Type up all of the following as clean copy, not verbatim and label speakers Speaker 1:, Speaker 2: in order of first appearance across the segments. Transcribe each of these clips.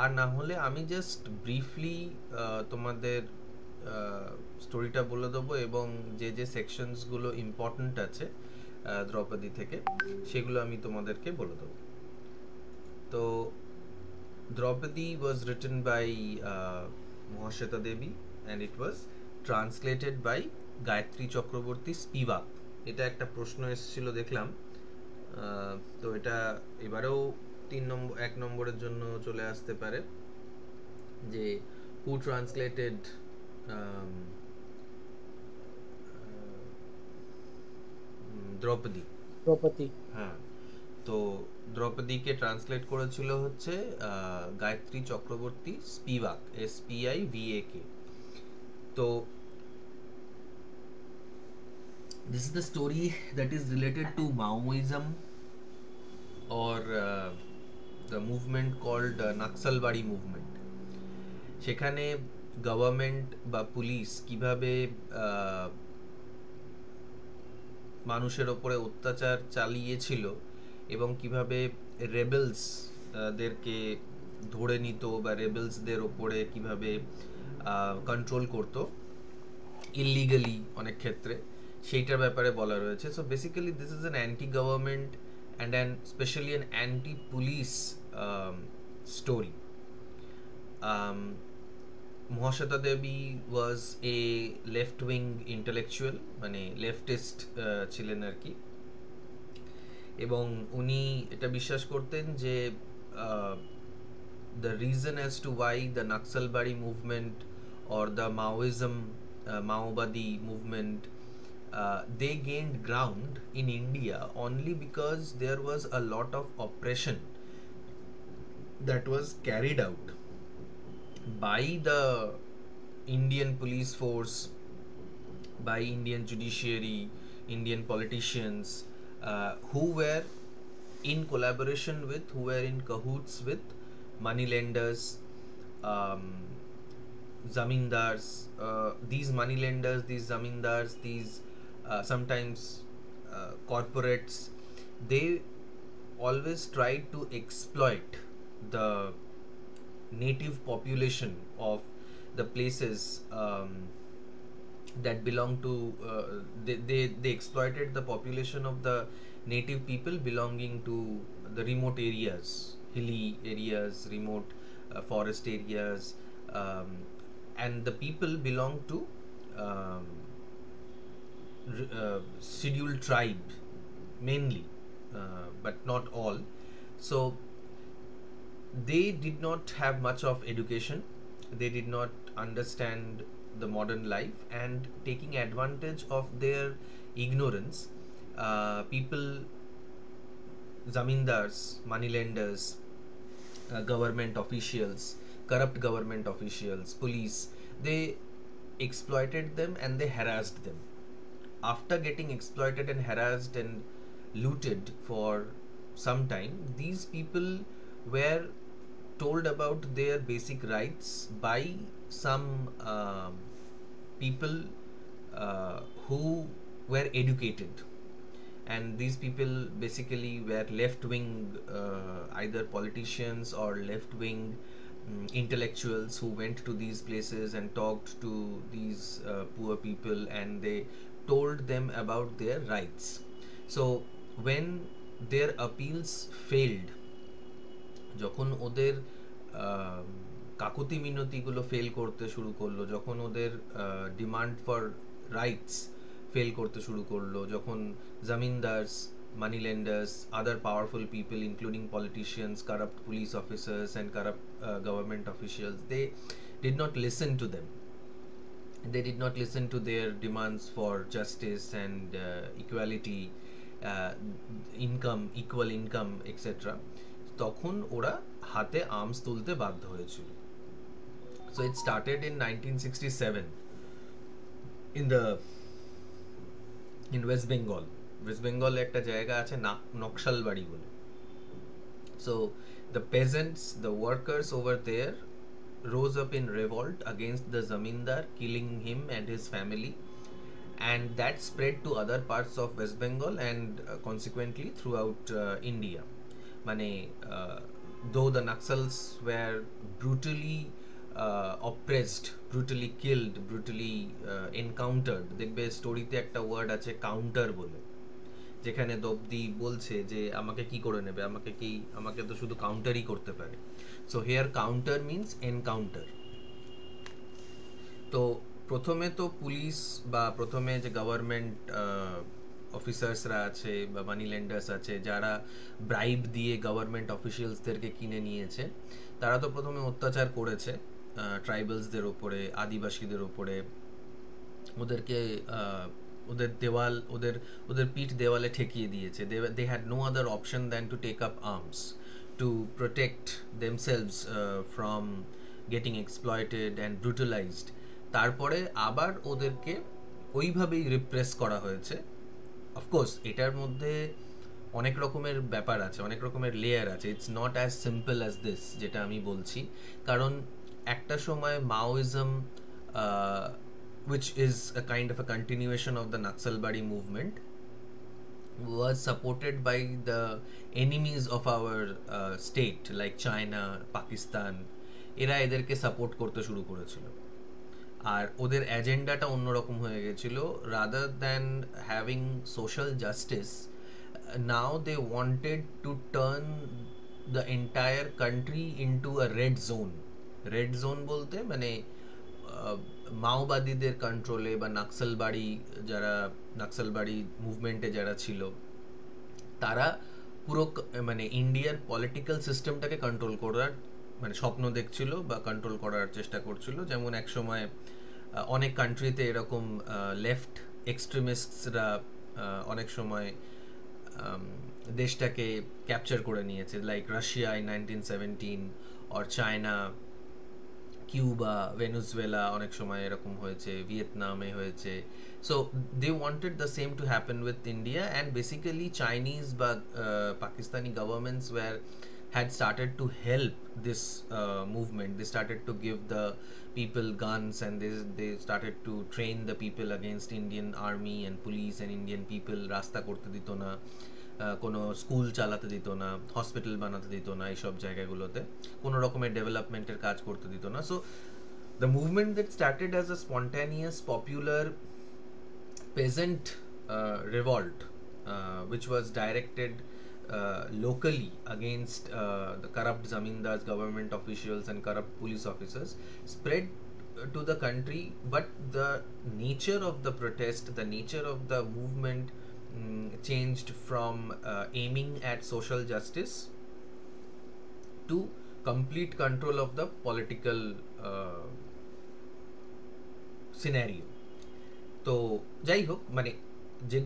Speaker 1: আর না হলে আমি জাস্ট ব্রিফলি তোমাদের স্টোরিটা বলে দেবো, এবং যে যে সেকশনসগুলো ইম্পর্ট্যান্ট আছে দ্রৌপদী থেকে সেগুলো আমি তোমাদেরকে বলে দেবো। তো Draupadi was written by Mahashweta Devi and it was translated by Gayatri Chakraborty Spivak. এটা একটা প্রশ্ন এসেছিল দেখলাম, তো এটা এবারেও 1 নম্বরের জন্য চলে আসতে পারে যে হু ট্রান্সলেটেড দ্রৌপদী।
Speaker 2: দ্রৌপদী।
Speaker 1: হ্যাঁ, তো দ্রৌপদীকে ট্রান্সলেট করেছিল হচ্ছে গায়ত্রী চক্রবর্তী স্পিভাক, SPIVAK। তো this is the story that is related to Maoism or the movement called Naxalbari movement। সেখানে গভর্নমেন্ট বা পুলিশ কিভাবে মানুষের ওপরে অত্যাচার চালিয়েছিল এবং কিভাবে রেবেলস দেরকে ধরে নিত বা রেবেলসদের ওপরে কিভাবে কন্ট্রোল করতো ইললিগালি অনেক ক্ষেত্রে, সেইটার ব্যাপারে বলা রয়েছে। So basically this is an anti government and an specially an anti police story. Mahasweta Devi was a left wing intellectual, মানে লেফটিস্ট ছিলেন আর কি, এবং উনি এটা বিশ্বাস করতেন যে the reason as to why the Naxalbari movement or the Maoism, Maobadi movement, they gained ground in India only because there was a lot of oppression that was carried out by the Indian police force, by Indian judiciary, Indian politicians, who were in collaboration with, who were in cahoots with moneylenders, um, zamindars. These moneylenders, these zamindars, these sometimes corporates, they always tried to exploit the native population of the places that belong to they exploited the population of the native people belonging to the remote areas, hilly areas, remote forest areas, um, and the people belong to um, scheduled tribe mainly, but not all. So they did not have much of education, they did not understand the modern life, and taking advantage of their ignorance, people, zamindars, moneylenders, government officials, corrupt government officials, police, they exploited them and they harassed them. After getting exploited and harassed and looted for some time, these people were told about their basic rights by some people who were educated, and these people basically were left wing, either politicians or left wing intellectuals who went to these places and talked to these poor people and they told them about their rights. So when their appeals failed, যখন ওদের কাকুতি মিনতিগুলো fail করতে শুরু করলো, যখন ওদের demand for rights fail করতে শুরু করলো, যখন জমিনদার্স, money lenders, other powerful people including politicians, corrupt police officers and corrupt government officials, they did not listen to them, they did not listen to their demands for justice and equality, uh, income, equal income, etc. তখন ওরা হাতে arms তুলতে বাধ্য হয়েছিল। So it started in 1967 in the in West Bengal. West Bengal একটা জায়গা আছে নকশালবাড়ি বলে। So the peasants, the workers over there rose up in revolt against the zamindar, killing him and his family, and that spread to other parts of West Bengal and consequently throughout India. মানে though the Naxals were brutally oppressed, brutally killed, brutally encountered. দেখবে স্টোরিতে একটা word আছে counter বলে, যেখানে দ্রৌপদী বলছে যে আমাকে কি করে নেবে, আমাকে তো শুধু কাউন্টারই করতে পারে। So here counter means encounter. তো প্রথমে তো পুলিশ বা প্রথমে যে গভর্নমেন্ট অফিসার্সরা আছে বা মানি লেন্ডার্স আছে, যারা ব্রাইব দিয়ে গভর্নমেন্ট অফিসিয়ালসদেরকে কিনে নিয়েছে, তারা তো প্রথমে অত্যাচার করেছে ট্রাইবালসদের ওপরে, আদিবাসীদের ওপরে। ওদেরকে ওদের দেওয়াল ওদের ওদের পিঠ দেওয়ালে ঠেকিয়ে দিয়েছে। They had no other option than to take up arms to protect themselves from getting exploited and brutalised. তারপরে আবার ওদেরকে ওইভাবেই রিপ্রেস করা হয়েছে। অফকোর্স এটার মধ্যে অনেক রকমের ব্যাপার আছে, অনেক রকমের লেয়ার আছে। It's not as simple as this যেটা আমি বলছি। কারণ একটা সময় মাওইজম, which is a kind of a continuation of the Naxalbari movement, was supported by the enemies of our state like China, Pakistan. এরা এদেরকে সাপোর্ট করতে শুরু করেছিল, আর ওদের এজেন্ডাটা অন্যরকম হয়ে গেছিল। Rather than having social justice, now they wanted to turn the entire country into a red zone. Red zone বলতে মানে মাওবাদীদের কন্ট্রোলে বা নাক্সালবাড়ি মুভমেন্টে যারা ছিল, তারা পুরো মানে ইন্ডিয়ার পলিটিক্যাল সিস্টেমটাকে কন্ট্রোল করার মানে স্বপ্ন দেখছিল বা কন্ট্রোল করার চেষ্টা করছিল। যেমন এক সময় অনেক কান্ট্রিতে এরকম লেফট এক্সট্রিমিস্টরা অনেক সময় দেশটাকে ক্যাপচার করে নিয়েছে, like Russia in 1917 or China, Cuba, Venezuela অনেক সময় এরকম হয়েছে, ভিয়েতনামে হয়েছে। So they wanted the same to happen with India, and basically Chinese বা Pakistani governments had started to help this movement. They started to give the people guns, and they started to train the people against Indian army and police and Indian people. রাস্তা করতে দিত না, কোনো school চালাতে দিত না, hospital বানাতে দিত না, এইসব জায়গাগুলোতে কোনো রকমের ডেভেলপমেন্টের কাজ করতে দিত না। So the movement that started as a spontaneous popular peasant revolt, which was directed locally against the corrupt zamindars, government officials and corrupt police officers, spread to the country. But the nature of the protest, the nature of the movement changed from aiming at social justice to complete control of the political scenario. তো যাই হোক, মানে যে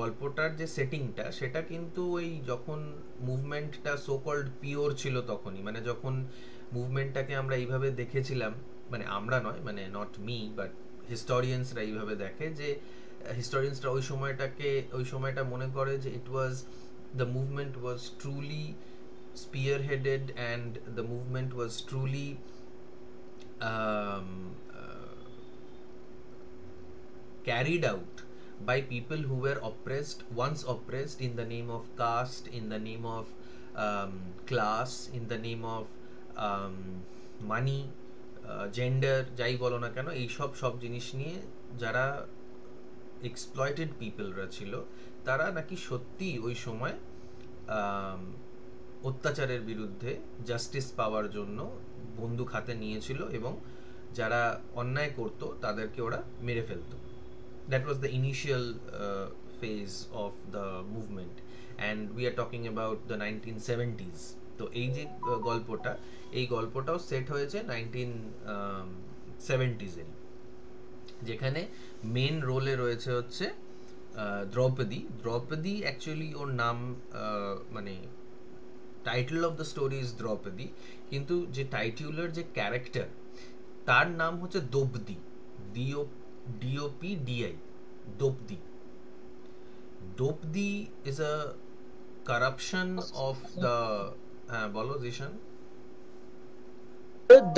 Speaker 1: গল্পটার যে সেটিংটা, সেটা কিন্তু ওই যখন মুভমেন্টটা সো কল্ড পিওর ছিল তখনই, মানে যখন মুভমেন্টটাকে আমরা এইভাবে দেখেছিলাম, মানে আমরা নয়, মানে নট মি বাট হিস্টোরিয়ানসরা এইভাবে দেখে যে হিস্টোরিয়ানসরা ওই সময়টা মনে করে যে it was the movement was truly spearheaded and the movement was truly carried out by people who were once oppressed in the name of caste, in the name of class, in the name of money, gender, যাই বলো না কেন, এই সব জিনিস নিয়ে যারা exploited পিপলরা ছিল, তারা নাকি সত্যি ওই সময় অত্যাচারের বিরুদ্ধে জাস্টিস পাওয়ার জন্য বন্দুক হাতে নিয়েছিল, এবং যারা অন্যায় করতো তাদেরকে ওরা মেরে ফেলতো। That was the initial phase of the movement, and we are talking about the 1970s. তো এই যে গল্পটাও সেট হয়েছে 1970s এ, যেখানে মেন রোলে রয়েছে হচ্ছে দ্রৌপদী অ্যাকচুয়ালি ওর নাম মানে title of the story is Draupadi, কিন্তু যে টাইটুলার যে ক্যারেক্টার, তার নাম হচ্ছে Draupadi, DOPDI, Dopdi. Dopdi is a corruption of the বলো জিশান।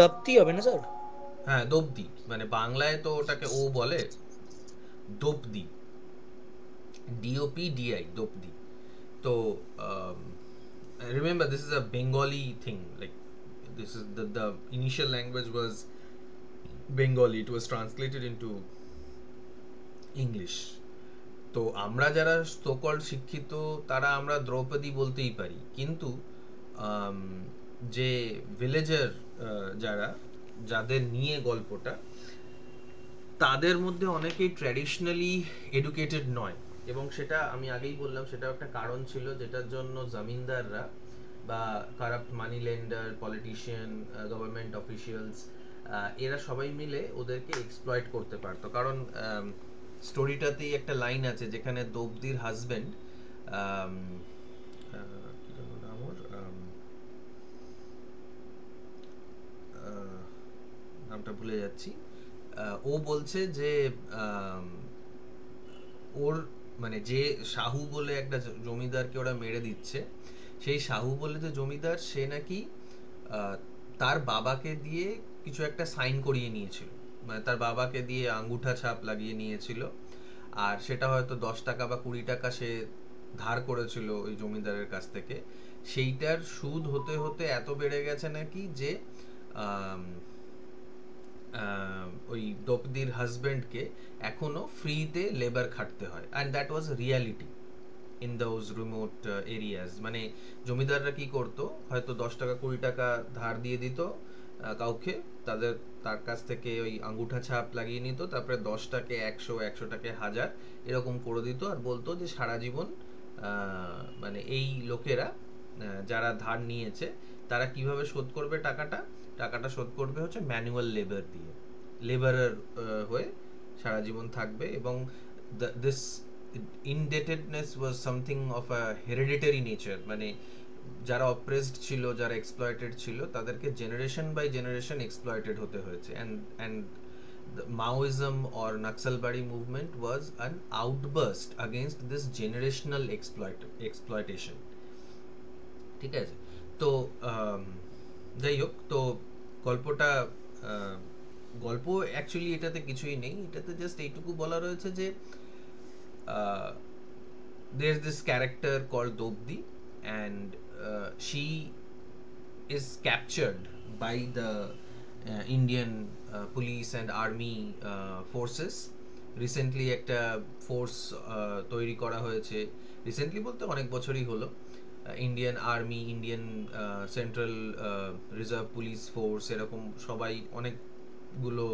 Speaker 2: দপ্তি হবে না স্যার?
Speaker 1: হ্যাঁ, দোপদি, মানে বাংলায় তো ওটাকে ও বলে দোপদি, DOPDI, দোপদি। তো remember, this is a Bengali thing. Like, this is the initial language was Bengali. It was translated into English. তো আমরা যারা সোকল শিক্ষিত তারা আমরা দ্রৌপদী বলতেই পারি, কিন্তু আম, যে ভিলেজার যারা, যাদের নিয়ে গল্পটা, তাদের মধ্যে অনেকেই ট্র্যাডিশনালি এডুকেটেড নয়। এবং সেটা আমি আগেই বললাম, সেটা একটা কারণ ছিল যেটার জন্য জমিনদাররা বা কারাপ্ট মানি লেন্ডার, পলিটিশিয়ান, গভর্নমেন্ট অফিসিয়ালস, এরা সবাই মিলে ওদেরকে এক্সপ্লয়েট করতে পারতো। কারণ স্টোরিটাতেই একটা লাইন আছে যেখানে দ্রৌপদীর হাজবেন্ড, কি যেন নাম ওর, নামটা ভুলে যাচ্ছি, ও বলছে যে আম, ওর মানে যে শাহু বলে একটা জমিদারকে ওরা মেরে দিচ্ছে, সেই শাহু বলে যে জমিদার, সে নাকি তার বাবাকে দিয়ে কিছু একটা সাইন করিয়ে নিয়েছিল, মানে তার বাবাকে দিয়ে আঙ্গুঠা ছাপ লাগিয়ে নিয়েছিল, আর সেটা হয়তো 10 টাকা বা 20 টাকা সে ধার করেছিল ওই জমিদারের কাছ থেকে। সেইটার সুদ হতে হতে এত বেড়ে গেছে নাকি যে আম, ওই দ্রৌপদীর হাজবেন্ডকে এখনো ফ্রিতে লেবার খাটতে হয়, and that was reality in those remote areas. মানে জমিদাররা কি করতো, হয়তো 10 টাকা 20 টাকা ধার দিয়ে দিত কাউকে, তার কাছ থেকে ওই আঙ্গুঠা ছাপ লাগিয়ে নিত, তারপরে 10টাকে 100, 100টাকে 1000 এরকম করে দিত, আর বলতো যে সারা জীবন মানে এই লোকেরা যারা ধার নিয়েছে তারা কিভাবে শোধ করবে টাকাটা, টাকাটা শোধ করবে হচ্ছে ম্যানুয়াল লেবার দিয়ে, লেবারার হয়ে সারা জীবন থাকবে। এবং this indebtedness was something of a hereditary nature, মানে যারা অপ্রেসড ছিল, যারা এক্সপ্লয়েটেড ছিল, তাদেরকে জেনারেশন বাই জেনারেশন এক্সপ্লয়েটেড হতে হয়েছে। And the Maoism or Naxalbari movement was an outburst against this generational exploitation. ঠিক আছে? তো যাই হোক, তো গল্পটা গল্প অ্যাকচুয়ালি এটাতে কিছুই নেই, এটাতে জাস্ট এইটুকু বলা রয়েছে যে there's this character called Dobdi, and she is captured by the Indian police and army forces. Recently একটা ফোর্স তৈরি করা হয়েছে, রিসেন্টলি বলতে অনেক বছরই হলো। Indian army, Indian central reserve police force, এরকম সবাই অনেকগুলো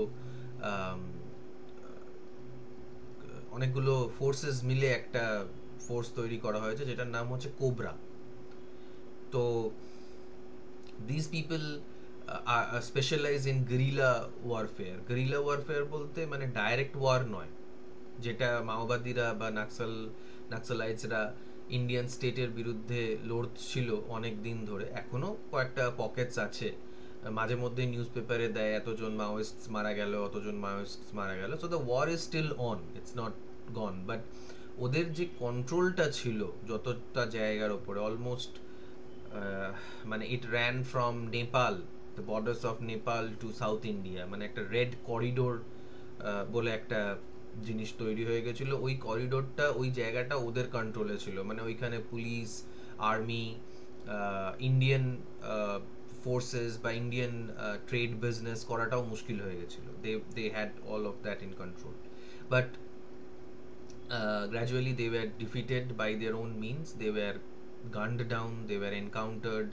Speaker 1: অনেকগুলো ফোর্সেস মিলে একটা ফোর্স তৈরি করা হয়েছে যেটার নাম হচ্ছে কোবরা। তো these people specialize in guerrilla warfare. guerrilla warfare বলতে মানে ডাইরেক্ট ওয়ার নয়, যেটা মাওবাদীরা বা নাক্সালাইটসরা ইন্ডিয়ান স্টেটের বিরুদ্ধে লড়ছিল অনেক দিন ধরে, এখনো কয়েকটা পকেটস আছে, মাঝে মধ্যে নিউজ পেপারে দেয় এতজন মাওয়িস্ট মারা গেল, অতজন মাওয়িস্ট মারা গেল। So the war is still on, it's not gone, but ওদের যে কন্ট্রোলটা ছিল যতটা জায়গার ওপরে, অলমোস্ট মানে it ran from Nepal, the borders of Nepal to south India, মানে একটা রেড করিডোর বলে একটা জিনিস তৈরি হয়ে গেছিল। ওই করিডোরটা, ওই জায়গাটা ওদের কন্ট্রোলে ছিল, মানে ওইখানে পুলিশ, আর্মি, ইন্ডিয়ান ফোর্সেস বা ইন্ডিয়ান ট্রেড বিজনেস করাটাও মুশকিল হয়ে গেছিল। They had all of that in control, but gradually they were defeated by their own means. They were gunned down, they were encountered,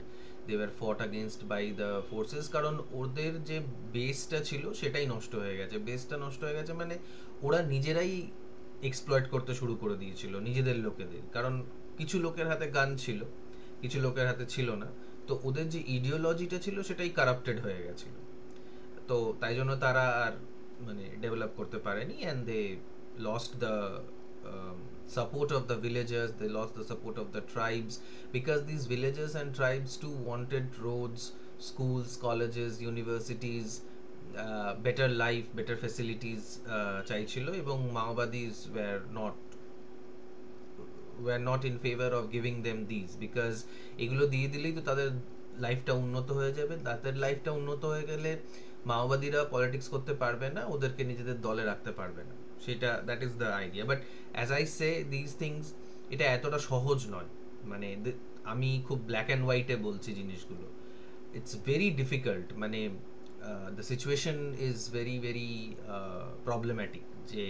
Speaker 1: they were fought against by the forces, কারণ ওদের যে বেসটা ছিল সেটাই নষ্ট হয়ে গেছে। বেসটা নষ্ট হয়ে গেছে মানে ওরা নিজেরাই এক্সপ্লয়েট করতে শুরু করে দিয়েছিল নিজেদের লোকেদের, কারণ কিছু লোকের হাতে গান ছিল, কিছু লোকের হাতে ছিল না। তো ওদের যে ইডিওলজিটা ছিল সেটাই কারাপ্টেড হয়ে গেছিল। তো তাই জন্য তারা আর মানে ডেভেলপ করতে পারেনি, and they lost the support of the villagers, they lost the support of the tribes, because these villagers and tribes too wanted roads, schools, colleges, universities, better life, better facilities চাইছিল, এবং মাওবাদীস were not in favor of giving them these, because এগুলো দিয়ে দিলেই তো তাদের লাইফটা উন্নত হয়ে যাবে, তাদের লাইফটা উন্নত হয়ে গেলে মাওবাদীরা পলিটিক্স করতে পারবে না, ওদেরকে নিজেদের দলে রাখতে পারবে না, সেটা that is the idea. But as I say this things, এটা এতটা সহজ নয়। মানে আমি খুব ব্ল্যাক অ্যান্ড হোয়াইটে বলছি জিনিসগুলো। ইটস ভেরি ডিফিকাল্ট, মানে the situation is very very problematic, যে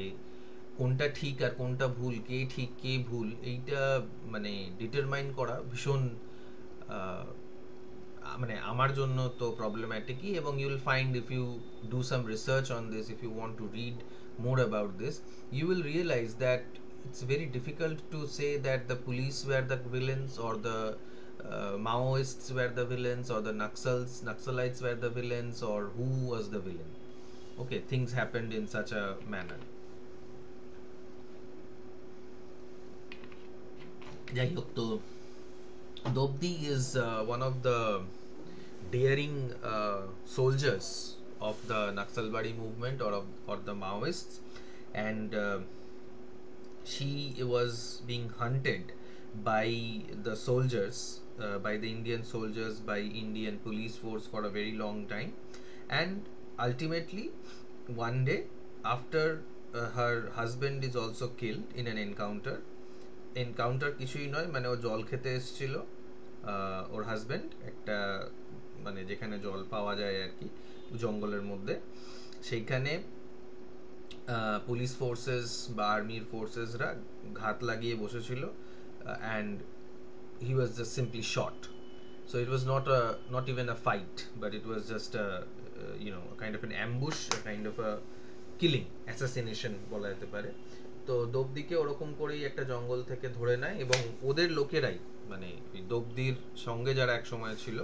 Speaker 1: কোনটা ঠিক আর কোনটা ভুল, কে ঠিক কে ভুল, এইটা মানে ডিটারমাইন করা ভীষণ মানে আমার জন্য তো প্রবলেম্যাটিকই। এবং you will find, if you do some research on this, if you want to read more about this, you will realize that it's very difficult to say that the police were the villains, or the Maoists were the villains, or the Naxalites were the villains, or who was the villain. Okay, things happened in such a manner. যাই হোক, তো Dobdi is one of the daring soldiers of the Naxalbari movement, or the Maoists, and she was being hunted by the soldiers, by the Indian soldiers, by Indian police force for a very long time, and ultimately one day, after her husband is also killed in an encounter কিছুই নয়, মানে ও জল খেতে এসেছিল, ওর husband একটা, মানে যেখানে জল পাওয়া যায় আর কি জঙ্গলের মধ্যে, সেইখানে পুলিশ ফোর্সেস বা আর্মির ফোর্সেসরা ঘাত লাগিয়ে বসেছিল, and he was just simply shot. So it was not even a fight, but it was just a kind of an ambush, a kind of a killing, assassination বলা যেতে পারে. তো দোবদিকে ওরকম করেই একটা জঙ্গল থেকে ধরে নেয়, এবং ওদের লোকেরাই, মানে দোবদির সঙ্গে যারা এক সময় ছিল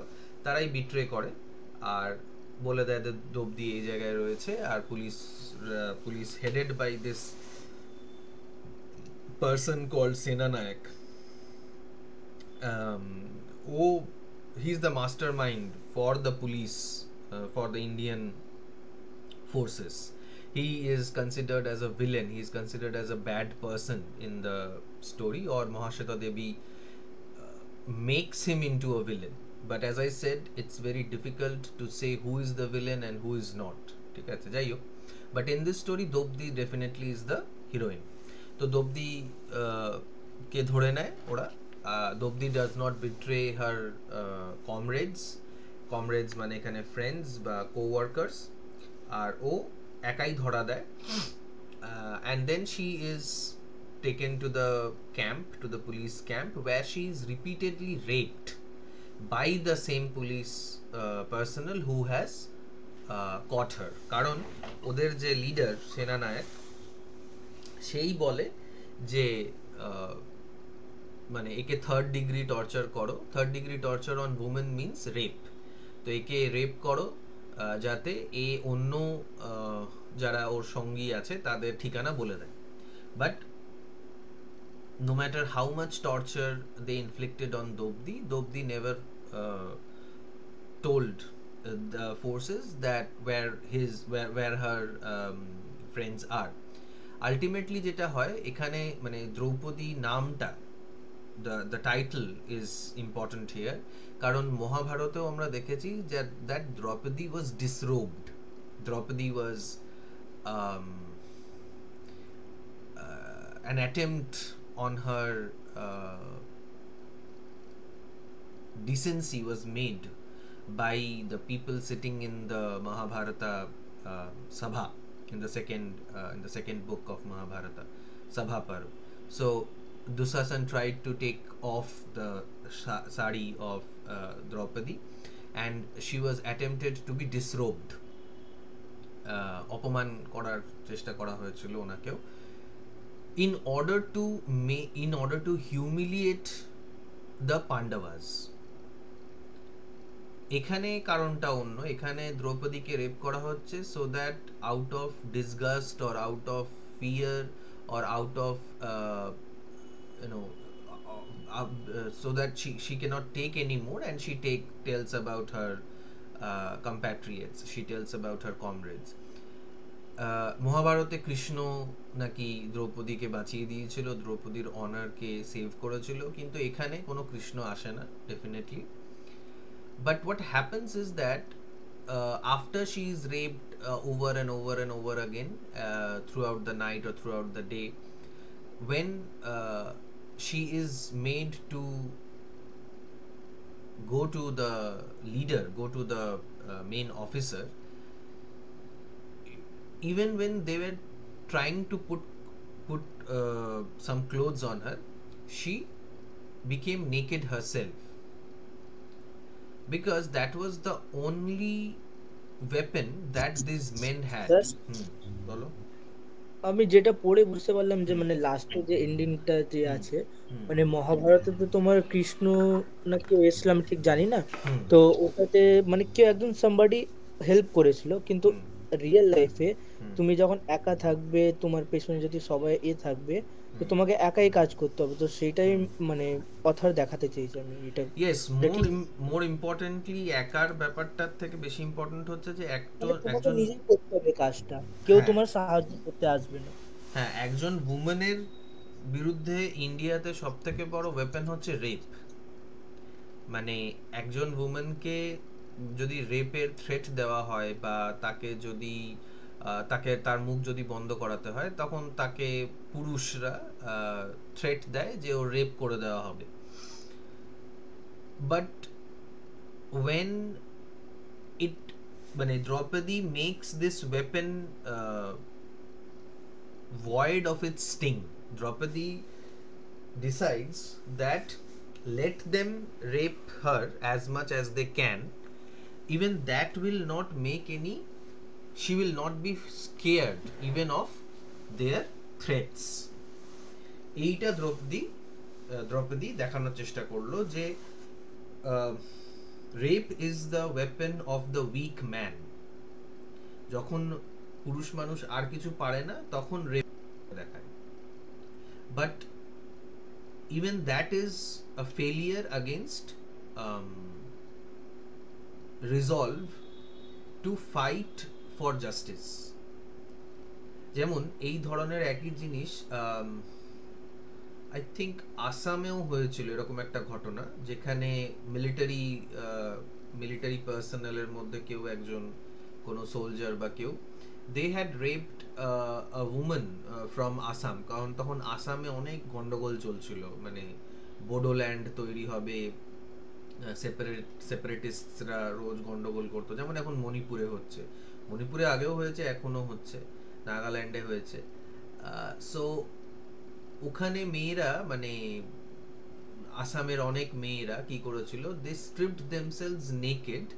Speaker 1: তারাই বিট্রে করে আর বলে দেয় যে দোবদি এই জায়গায় রয়েছে, আর police headed by this person called Senanayak, he's the mastermind for the police, for the Indian forces. He is considered as a villain, he is considered as a bad person in the story, or Mahashweta Devi makes him into a villain. But as I said, it's very difficult to say who is the villain and who is not. ঠিক আছে, যাই হোক, but in this story Dobdi definitely is the heroine. তো Dobdi কে ধরে নেয় ওরা. Dobdi does not betray her comrades মানে এখানে friends বা co-workers, আর ও একাই ধরা দেয়, and then she is taken to the camp, to the police camp, where she is repeatedly raped by the same police personnel who has caught her. কারণ ওদের যে leader সেনানায়ক, সেই বলে যে মানে একে থার্ড ডিগ্রি টর্চার করো. Third degree torture on women means rape. তো একে রেপ করো যাতে এ অন্য যারা ওর সঙ্গী আছে তাদের ঠিকানা বলে দেয়. But no matter how much torture they inflicted on Dobdi never told the forces that where her friends are. Ultimately যেটা হয় এখানে, মানে দ্রৌপদী নামটা, the title is important here, কারণ মহাভারতেও আমরা দেখেছি that Draupadi was disrobed. Draupadi was an attempt on her decency was made by the people sitting in the Mahabharata Sabha, in the second book of Mahabharata, Sabha Parv. So Dusasan tried to take off the sari of Draupadi, and she was attempted to be disrobed. অপমান করার চেষ্টা করা হয়েছিল ওনাকেও, in order to humiliate the Pandavas. এখানে কারণটা অন্য. এখানে দ্রৌপদীকে রেপ করা হচ্ছে so that out of disgust or out of fear or out of so that she cannot take anymore, and she tells about her compatriots, she tells about her comrades. মহাভারতে কৃষ্ণ নাকি দ্রৌপদীকে বাঁচিয়ে দিয়েছিল, দ্রৌপদীর অনারকে সেভ করেছিল, কিন্তু এখানে কোনো কৃষ্ণ আসে না definitely. But what happens is that after she is raped over and over and over again throughout the night or throughout the day, when she is made to go to the leader, go to the main officer, even when they were trying to put some clothes on her, she became naked herself because that was the only weapon that these men had.
Speaker 2: That's
Speaker 1: বলো।
Speaker 2: আমি যেটা পড়ে বুঝতে পারলাম যে
Speaker 1: হুম
Speaker 2: মানে লাস্টে যে এন্ডিংটা যে
Speaker 1: হুম
Speaker 2: আছে,
Speaker 1: হুম
Speaker 2: মানে মহাভারতে তো তোমার কৃষ্ণ না কেউ এসলাম ঠিক জানি না,
Speaker 1: হুম
Speaker 2: তো ওটাতে মানে কেউ একজন সামবাডি হেল্প করেছিল, কিন্তু
Speaker 1: হুম
Speaker 2: রিয়েল লাইফে
Speaker 1: হুম
Speaker 2: তুমি যখন একা থাকবে, তোমার পেছনে যদি সবাই থাকবে, তো
Speaker 1: হুম
Speaker 2: তোমাকে একাই কাজ করতে হবে, তো সেইটাই
Speaker 1: হুম
Speaker 2: মানে অথার দেখাতে চেয়েছি আমি এটা।
Speaker 1: ইয়েস,
Speaker 2: এটা ঠিক,
Speaker 1: মোর ইম্পর্টেন্টলি একার ব্যাপারটার থেকে বেশি ইম্পর্টেন্ট হচ্ছে যে
Speaker 2: মানে
Speaker 1: একজন
Speaker 2: তোমাকে
Speaker 1: একজন
Speaker 2: নিজেই করতে হবে কাজটা, কেউ
Speaker 1: হ্যাঁ,
Speaker 2: তোমার সাহায্য করতে আসবে না।
Speaker 1: হ্যাঁ, একজন উমেনের বিরুদ্ধে ইন্ডিয়াতে সব থেকে বড় ওয়েপন হচ্ছে রেপ। মানে একজন উমেনকে যদি রেপের থ্রেট দেওয়া হয় বা তাকে যদি তাকে তার মুখ যদি বন্ধ করাতে হয় তখন তাকে পুরুষরা থ্রেট দেয় যে ও রেপ করে দেওয়া হবে। বাট ওয়েন ইট মানে Draupadi makes this weapon void of its sting. Draupadi decides that let them rape her as much as they can. Even that will not make any, she will not be scared even of their threats. এইটা দ্রৌপদী দেখানোর চেষ্টা করলো যে rape is the weapon of the week man. যখন পুরুষ মানুষ আর কিছু পারে না তখন রেপ দেখায়। But even that is a failure against resolve to fight for justice. যেমন এই ধরনের একই জিনিস আই থিঙ্ক আসামেও হয়েছিল এরকম একটা ঘটনা যেখানে মিলিটারি মিলিটারি পার্সোনালের মধ্যে কেউ একজন কোনো সোলজার বা কেউ they had raped a women from Assam, কারণ তখন আসামে অনেক গন্ডগোল চলছিল, মানে বোডোল্যান্ড তৈরি হবে, সেপারেটিস্টরা রোজ গন্ডগোল করতো, যেমন এখন মণিপুরে হচ্ছে, মণিপুরে আগেও হয়েছে এখনো হচ্ছে, নাগাল্যান্ডে হয়েছে। সো ওখানে মেয়েরা মানে আসামের অনেক মেয়েরা কি করেছিল, they stripped themselves naked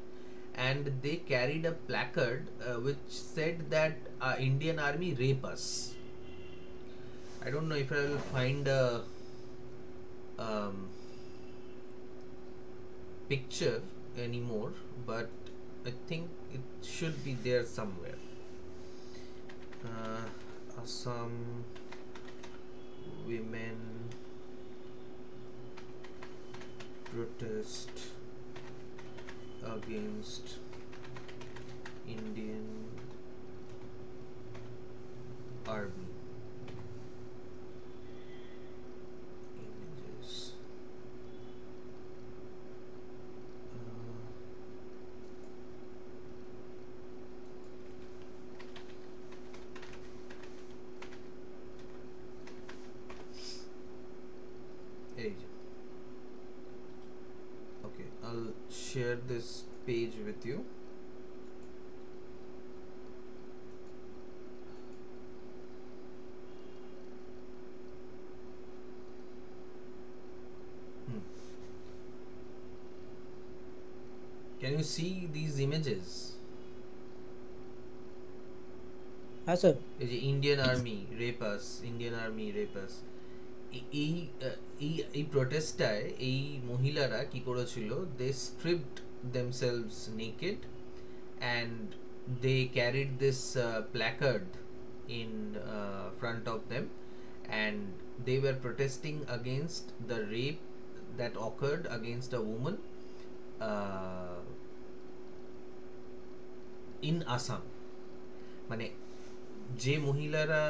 Speaker 1: and they carried a placard which said that Indian army rape us. I don't know if I will find a um, picture anymore, but I think it should be there somewhere. Assam women protest against Indian army images. Hey, okay, I'll share this page with you. Hmm. Can you see these images?
Speaker 2: হ্যাঁ sir.
Speaker 1: এই যে Indian army rape us, Indian army rape us, এই এই এই প্রটেস্টটায় এই মহিলারা কি করেছিল, they stripped themselves naked and they carried this placard in front of them, and they were protesting against the rape that occurred against a woman uh, in Assam. মানে যে মহিলারা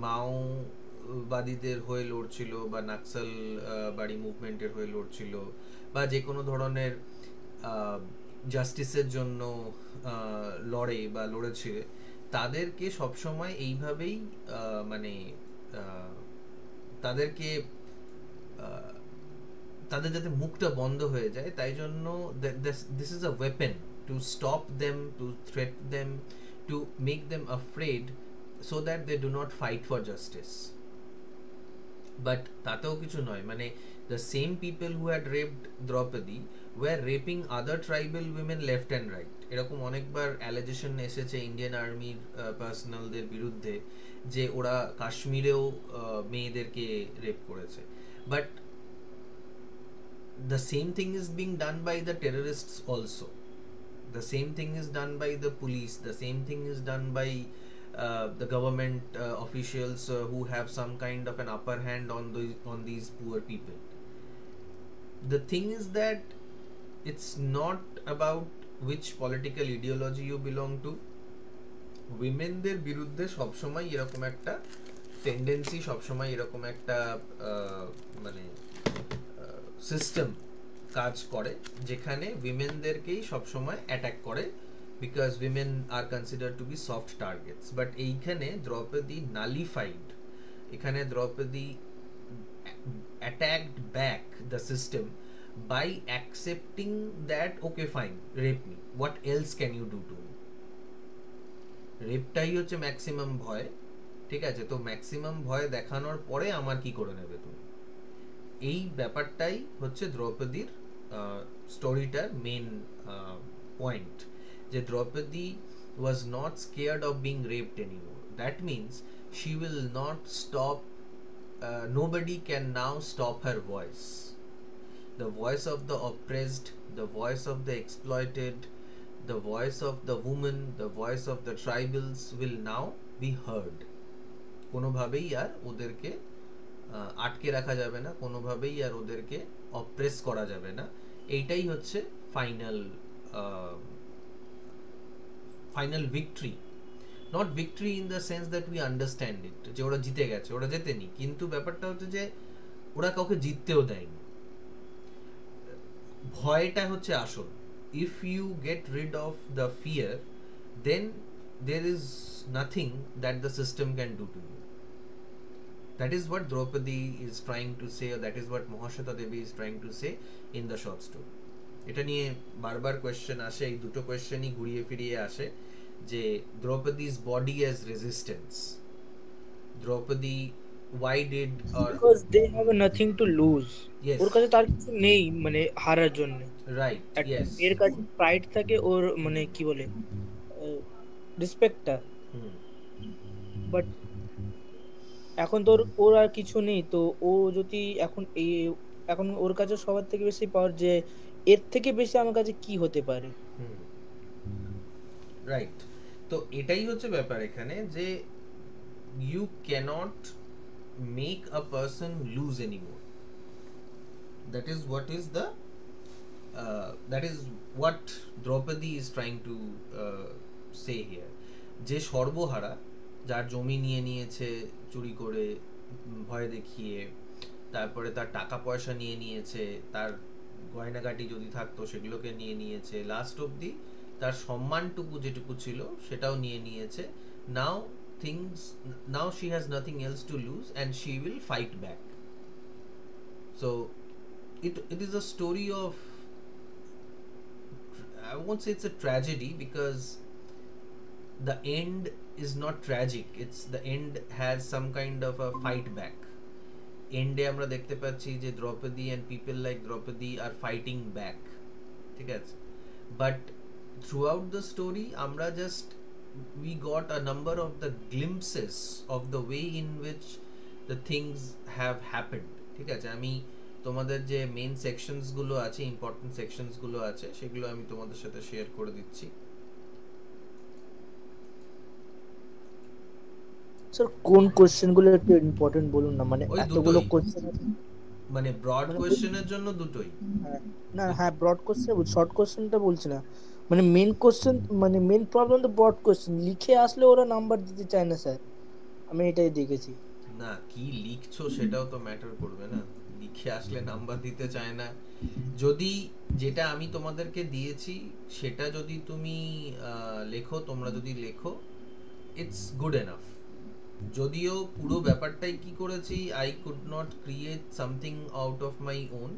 Speaker 1: মাওবাদীদের হয়ে লড়ছিল বা নাক্সাল বাড়ি মুভমেন্টের হয়ে লড়ছিল বা যে কোনো ধরনের জাস্টিসের জন্য লড়ে বা লড়েছে, তাদেরকে সবসময় এইভাবেই মানে আহ, তাদেরকে তাদের যাতে মুখটা বন্ধ হয়ে যায়, তাই জন্য this is a weapon to stop them, to threat them, to make them afraid, so that they do not fight for justice. But তাতেও কিছু নয়, মানে the same people who had raped Draupadi were raping other tribal women left and right. এরকম অনেকবার allegation এসেছে Indian আর্মির পার্সোনালদের বিরুদ্ধে যে ওরা কাশ্মীরেও মেয়েদেরকে রেপ করেছে। But the same thing is being done by the terrorists also. The same thing is done by the police. The same thing is done by the government officials who have some kind of an upper hand on these poor people. The thing is that it's not about which political ideology you belong to. উইমেনদের বিরুদ্ধে সবসময় এরকম একটা tendency, সবসময় এরকম একটা মানে system কাজ করে যেখানে উইমেনদেরকেই সবসময় অ্যাটাক করে, because women are consider to be soft targets. But এইখানে দ্রৌপদী নালিফাইড, এখানে Draupadi attacked back the system by accepting that okay fine, rape me, what else can you do to me? রেপটাই হচ্ছে ম্যাক্সিমাম ভয়, ঠিক আছে? তো ম্যাক্সিমাম ভয় দেখানোর পরে আমার কি করে নেবে তুমি, এই ব্যাপারটাই হচ্ছে দ্রৌপদীর স্টোরিটার মেন পয়েন্ট, যে Draupadi was not scared of being raped anymore. That means she will not stop, nobody can now stop her voice. The voice of the oppressed, the voice of the exploited, the voice of the woman, the voice of the tribals will now be heard. কোনোভাবেই আর ওদেরকে আটকে রাখা যাবে না, কোনোভাবেই আর ওদেরকে oppress করা যাবে না। এইটাই হচ্ছে final final victory. Not victory in the sense that we understand it, যে ওরা জিতে গেছে, ওরা জেতেনি, কিন্তু ব্যাপারটা হচ্ছে যে ওরা কাউকে জিততেও দেয়নি। ভয়টা হচ্ছে আসল। If you get rid of the fear, then there is nothing that the system can do to you. That is what Draupadi is trying to say, or that is what Mahashweta Devi is trying to say in the short story. এটা নিয়ে বারবার question আসে, এই দুটো কোয়েশ্চেনই ঘুরিয়ে ফিরিয়ে আসে, যে Draupadi's body as resistance. Draupadi why did or
Speaker 2: because they have nothing to lose.
Speaker 1: yes,
Speaker 2: ওর কাছে তার কিছু নেই মানে হারার জন্য।
Speaker 1: right,
Speaker 2: একটা
Speaker 1: yes,
Speaker 2: মেয়ের কাছে প্রাইড থাকে, ওর মানে কি বলে রেসপেক্টটা।
Speaker 1: হুম,
Speaker 2: বাট এখন তো ওর আর কিছু নেই, তো ও যদি এখন ওর কাছে সবার থেকে বেশি পাওয়ার, যে এর থেকে বেশি আমার কাছে কি হতে পারে।
Speaker 1: হুম, রাইট। তো এটাই হচ্ছে ব্যাপার এখানে, যে you cannot make a person lose anymore. That is what is the that is what Draupadi is trying to say here. যে সর্বহারা, যার জমি নিয়ে নিয়েছে চুরি করে, ভয় দেখিয়ে, তারপরে তার টাকা পয়সা নিয়ে নিয়েছে, তার গয়নাগাটি যদি থাকতো সেগুলোকে নিয়ে নিয়েছে, লাস্ট অবধি তার সম্মানটুকু যেটুকু ছিল সেটাও নিয়ে নিয়েছে। নাও things, now she has nothing else to lose and she will fight back. So it is a story of, I won't say it's a tragedy, because the end is not tragic, it's the end has some kind of a fight back. এন্ডে আমরা দেখতে পাচ্ছি যে Draupadi and people like Draupadi are fighting back, ঠিক আছে? But throughout the story আমরা just we got a number of the glimpses of the way in which the things have happened, ঠিক আছে? আমি তোমাদের যে মেইন সেকশনস গুলো আছে, ইম্পর্টেন্ট সেকশনস গুলো আছে, সেগুলো আমি তোমাদের সাথে শেয়ার করে দিচ্ছি।
Speaker 2: স্যার কোন কোশ্চেন গুলো একটু ইম্পর্টেন্ট বলুন না, মানে
Speaker 1: ওই
Speaker 2: এতগুলো
Speaker 1: দুটোই,
Speaker 2: কোশ্চেন আছে।
Speaker 1: মানে ব্রড
Speaker 2: মানে
Speaker 1: কোয়েশ্চেনের জন্য দুটোই।
Speaker 2: হ্যাঁ, না হ্যাঁ ব্রড কোশ্চেন, শর্ট কোশ্চেনটা বলছি না, মানে মেন কোশ্চেন, মানে মেন প্রবলেম তো ব্রড কোশ্চেন লিখে আসলে ওরা নাম্বার দিতে চায় না স্যার, আমি এটাই দেখেছি।
Speaker 1: না, কি লিখছো সেটাও তো ম্যাটার করবে না, লিখে আসলে নাম্বার দিতে চায় না। যদি যেটা আমি তোমাদেরকে দিয়েছি সেটা যদি তুমি লেখো, তোমরা যদি লেখো, ইটস গুড এনাফ। যদিও পুরো ব্যাপারটাই কি করেছি, I could not create something out of my own,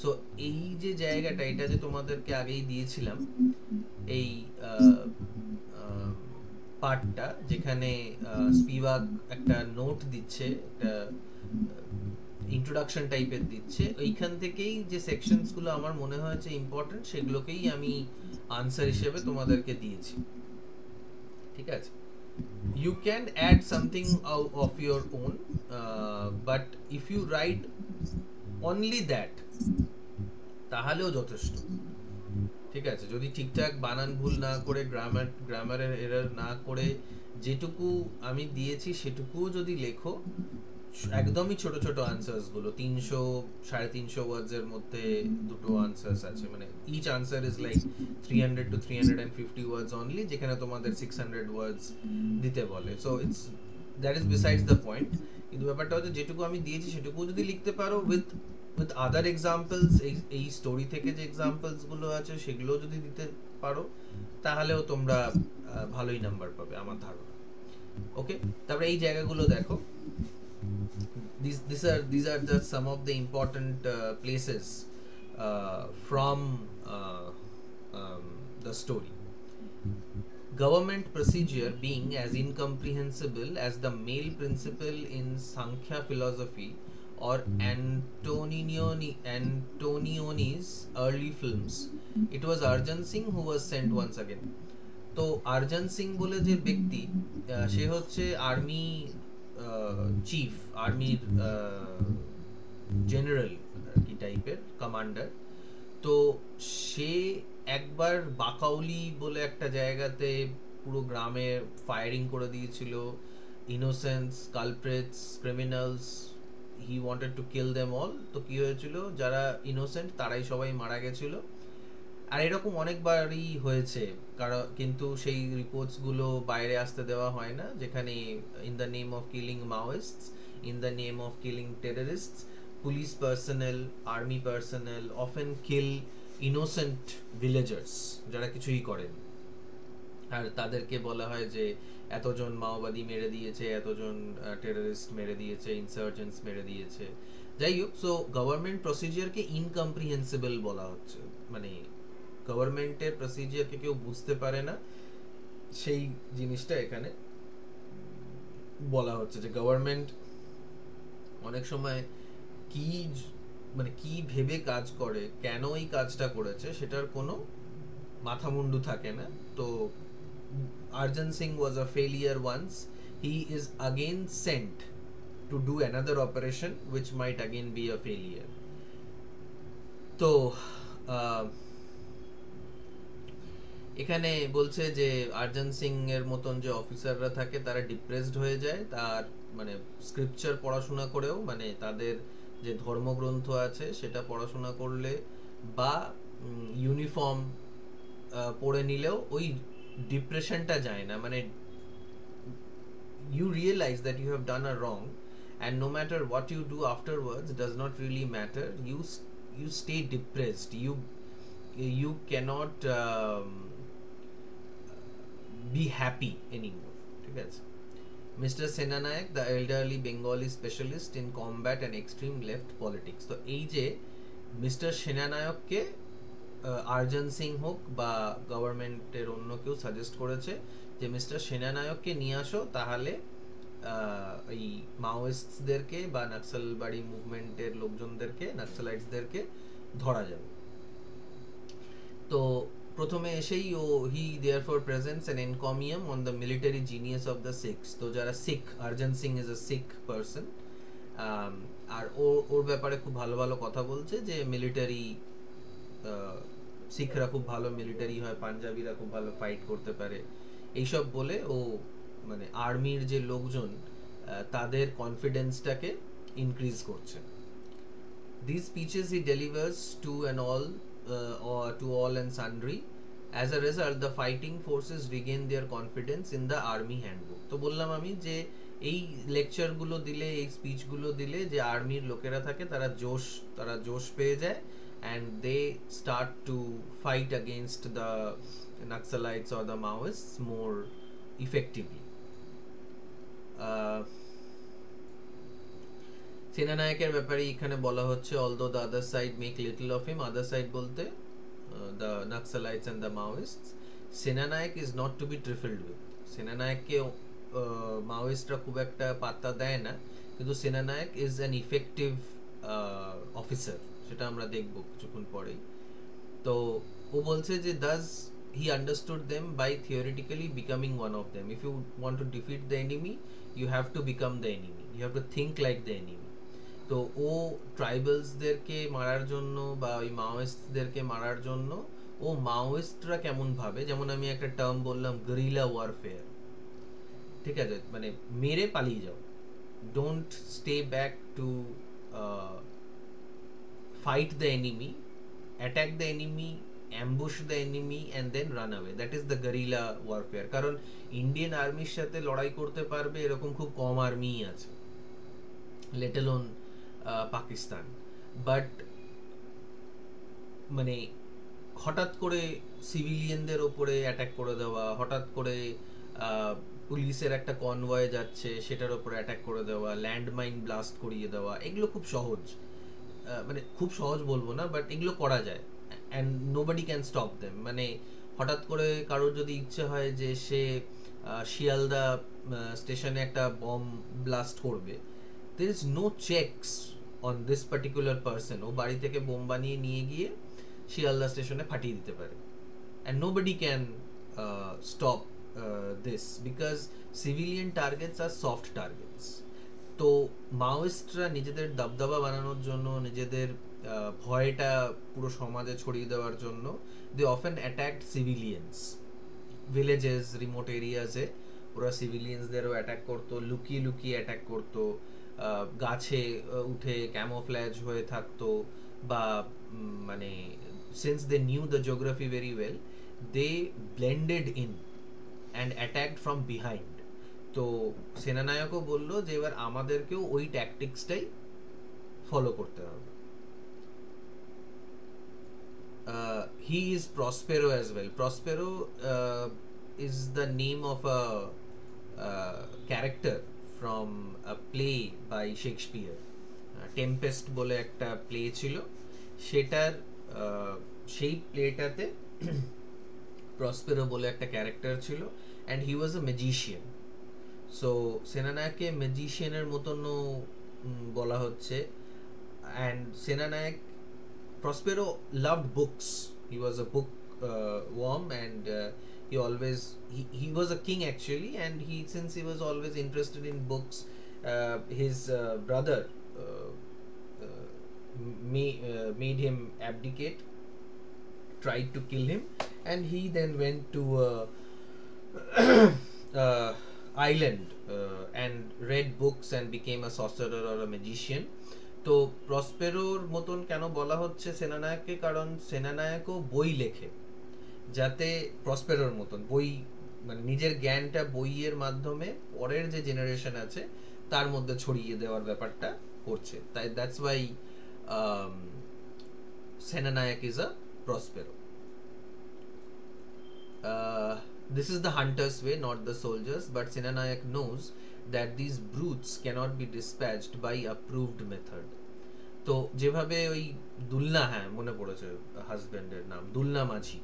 Speaker 1: so এই যে জায়গাটা, এটা যে তোমাদেরকে আগেই দিয়েছিলাম, এই পার্টটা যেখানে স্পিভাক একটা নোট দিচ্ছে, একটা ইন্ট্রোডাকশন টাইপের দিচ্ছে, এইখান থেকেই যে সেকশনস গুলো আমার মনে হয়েছে ইম্পর্টেন্ট সেগুলোকেই আমি আনসার হিসেবে তোমাদেরকে দিয়েছি। ঠিক আছে, you can add something of your own, but if you write only that তাহলেও যথেষ্ট। ঠিক আছে, যদি ঠিকঠাক বানান ভুল না করে, গ্রামারের এরর না করে, যেটুকু আমি দিয়েছি সেটুকুও যদি লেখো, একদমই ছোট ছোট আনসার্স গুলো 300 350 ওয়ার্ডস এর মধ্যে দুটো আনসার্স আছে, মানে each answer is like 300 to 350 words only, যেখানে তোমাদের 600 ওয়ার্ডস দিতে বলে। So it's, that is besides the point. কিন্তু ব্যাপারটা হচ্ছে যেটুকু আমি দিয়েছি সেটুকু যদি লিখতে পারো উইথ আদার এক্সাম্পলস, এই স্টোরি থেকে যে এক্সাম্পলস গুলো আছে সেগুলো যদি দিতে পারো, তাহলেও তোমরা ভালোই নাম্বার পাবে আমার ধারণা। ওকে, তারপরে এই জায়গাগুলো দেখো, these are just some of the important places from the story. Government procedure being as incomprehensible as the male principle in Sankhya philosophy or Antonioni's early films. It was Arjan Singh who was sent once again. তো আরজান সিং বলে যে ব্যক্তি, সে হচ্ছে army chief, আর্মির general কি টাইপের commander. তো সে একবার বাকাউলি বলে একটা জায়গাতে পুরো গ্রামে ফায়ারিং করে দিয়েছিল, innocence, culprits, criminals, he wanted to kill them all. তো কি হয়েছিল, যারা ইনোসেন্ট তারাই সবাই মারা গেছিল। আর এরকম অনেকবারই হয়েছে, কারণ কিন্তু সেই রিপোর্টস গুলো বাইরে আসতে দেওয়া হয় না, যেখানে in the name of killing Maoists, in the name of killing terrorists, police personnel, army personnel often kill innocent villagers যারা কিছুই করেন, আর তাদেরকে বলা হয় যে এতজন মাওবাদী মেরে দিয়েছে, এতজন টেররিস্ট মেরে দিয়েছে, ইনসার্জেন্টস মেরে দিয়েছে। যাই হোক, সো গভর্নমেন্ট প্রসিজিয়ারকে ইনকম্প্রিহেন্সিবল বলা হচ্ছে, মানে গভর্নমেন্টের প্রসিজিয়ারকে কেউ বুঝতে পারে না, সেই জিনিসটা এখানে বলা হচ্ছে যে গভর্নমেন্ট অনেক সময় কি মানে কি ভেবে কাজ করে, কেন এই কাজটা করেছে সেটার কোনো মাথামুন্ডু থাকে না। তো Arjan Singh was a failure once, he is again sent to do another operation which might again be a failure. তো এখানে বলছে যে আরজান সিং এর মতন যে অফিসাররা থাকে তারা ডিপ্রেসড হয়ে যায়, তার মানে স্ক্রিপচার পড়াশোনা করেও, মানে তাদের যে ধর্মগ্রন্থ আছে সেটা পড়াশোনা করলে বা ইউনিফর্ম পরে নিলেও ওই ডিপ্রেশনটা যায় না, মানে you realize that you have done a wrong, and no matter what you do afterwards does not really matter, you stay depressed, you cannot be happy anymore. ঠিক আছে, mister Senanayak, the elderly Bengali specialist in combat and extreme left politics. তো এই যে mister সেনানায়ককে Arjan Singh হোক বা গভর্নমেন্টের অন্য কেউ সাজেস্ট করেছে যে মিস্টার সেনানায়ককে নিয়ে আসো, তাহলে এই মাওয়িস্টদেরকে বা নাক্সালবাড়ি মুভমেন্টের লোকজনদেরকে, নাক্সালাইটসদেরকে ধরা যাবে। তো প্রথমে এসেই he therefore presents an encomium on the military genius of the Sikhs. তো যারা Sikh, Arjan Singh is a Sikh person, আর ওর ব্যাপারে খুব ভালো ভালো কথা বলছে যে মিলিটারি, শিখরা খুব ভালো মিলিটারি হয়, পাঞ্জাবিরা খুব ভালো ফাইট করতে পারে, এইসব বলে ও মানে আর্মির যে লোকজন তাদের কনফিডেন্সটাকে ইনক্রিজ করছে। These speeches he delivers to all and sundry. As a result, the fighting forces regain their confidence in the army handbook. তো বললাম আমি যে এই লেকচার গুলো দিলে, এই স্পিচ গুলো দিলে যে আর্মির লোকেরা থাকে তারা জোশ পেয়ে যায়, and they start to fight against the Naxalites or the Maoists more effectively. সেনানায়কের ব্যাপারে এখানে বলা হচ্ছে, although the other side make little of him, other side বলতে the Naxalites and the Maoists, সেনানায়ক is not to be trifled with. সেনানায়ককে মাওয়িস্টরা খুব একটা পাত্তা দেয় না, কিন্তু সেনানায়ক is an effective officer, সেটা আমরা দেখব কিছুক্ষণ পরেই। তো ও বলছে যে does he understood them by theoretically becoming one of them. If you want to defeat the enemy, you have to become the enemy, you have to think like the enemy. তো ও ট্রাইবালসদেরকে মারার জন্য বা ওই মাওয়িস্টদেরকে মারার জন্য ও মাওয়িস্টরা কেমন ভাবে, যেমন আমি একটা টার্ম বললাম গরিলা ওয়ারফেয়ার, ঠিক আছে, মানে মেরে পালিয়ে যাও, don't stay back to fight the enemy, attack the enemy, ambush the enemy and then run away. That is the guerrilla warfare. কারণ ইন্ডিয়ান আর্মির সাথে লড়াই করতে পারবে এরকম খুব কম আর্মি আছে, let alone পাকিস্তান। বাট মানে হঠাৎ করে সিভিলিয়ানদের ওপরে অ্যাটাক করে দেওয়া, হঠাৎ করে পুলিশের একটা কনভয় যাচ্ছে সেটার ওপরে অ্যাটাক করে দেওয়া, ল্যান্ডমাইন ব্লাস্ট করিয়ে দেওয়া, এগুলো খুব সহজ, মানে খুব সহজ বলবো না, বাট এগুলো করা যায় and nobody can stop them. মানে হঠাৎ করে কারোর যদি ইচ্ছে হয় যে সে শিয়ালদা স্টেশনে একটা বম ব্লাস্ট করবে, there is no checks on this particular person, ও বাড়ি থেকে বোম বানিয়ে নিয়ে গিয়ে শিয়ালদা স্টেশনে ফাটিয়ে দিতে পারে, and nobody can stop this because civilian targets are soft targets. তো মাওয়িস্টরা নিজেদের দাবদাবা বানানোর জন্য, নিজেদের ভয়টা পুরো সমাজে ছড়িয়ে দেওয়ার জন্য they often attacked civilians, villages, remote areas এ ওরা সিভিলিয়ানসদেরও অ্যাটাক করতো, লুকিয়ে লুকিয়ে অ্যাটাক করতো, গাছে উঠে ক্যামোফ্ল্যাজ হয়ে থাকতো, বা মানে since they knew the geography very well, they blended in and attacked from behind. তো সেনানায়কও বললো যে এবার আমাদেরকেও ওই ট্যাকটিক্সটাই ফলো করতে হবে। He is Prospero as well. Prospero is the name of a character from a play by Shakespeare. Tempest বলে একটা প্লে ছিল, সেটার সেই প্লেটাতে প্রসপেরো বলে একটা ক্যারেক্টার ছিল, and he was a magician. So সেনানায়ককে ম্যাজিশিয়ানের মতনও বলা হচ্ছে। And Senanayak, Prospero loved books. He was a book worm, and he always he was a king actually, and since he was always interested in books, his brother made him abdicate, tried to kill him, and he then went to island and read books and became a sorcerer or a magician. তো প্রসপেরোর মতন কেন বলা হচ্ছে সেনানায়ককে, কারণ সেনানায়কও বই লেখে যাতে প্রসপেরোর মতন বই, মানে নিজের জ্ঞানটা বইয়ের মাধ্যমে পরের যে জেনারেশন আছে তার মধ্যে ছড়িয়ে দেওয়ার ব্যাপারটা করছে, তাই that's why Senanayak is a Prospero. This is the hunter's way, not the soldier's, but Senanayak knows that these brutes cannot be dispatched by approved method. তো যেভাবে ওই দুলনা, হ্যাঁ মনে পড়েছে হাজবেন্ডের নাম, দুলনা মাঝি,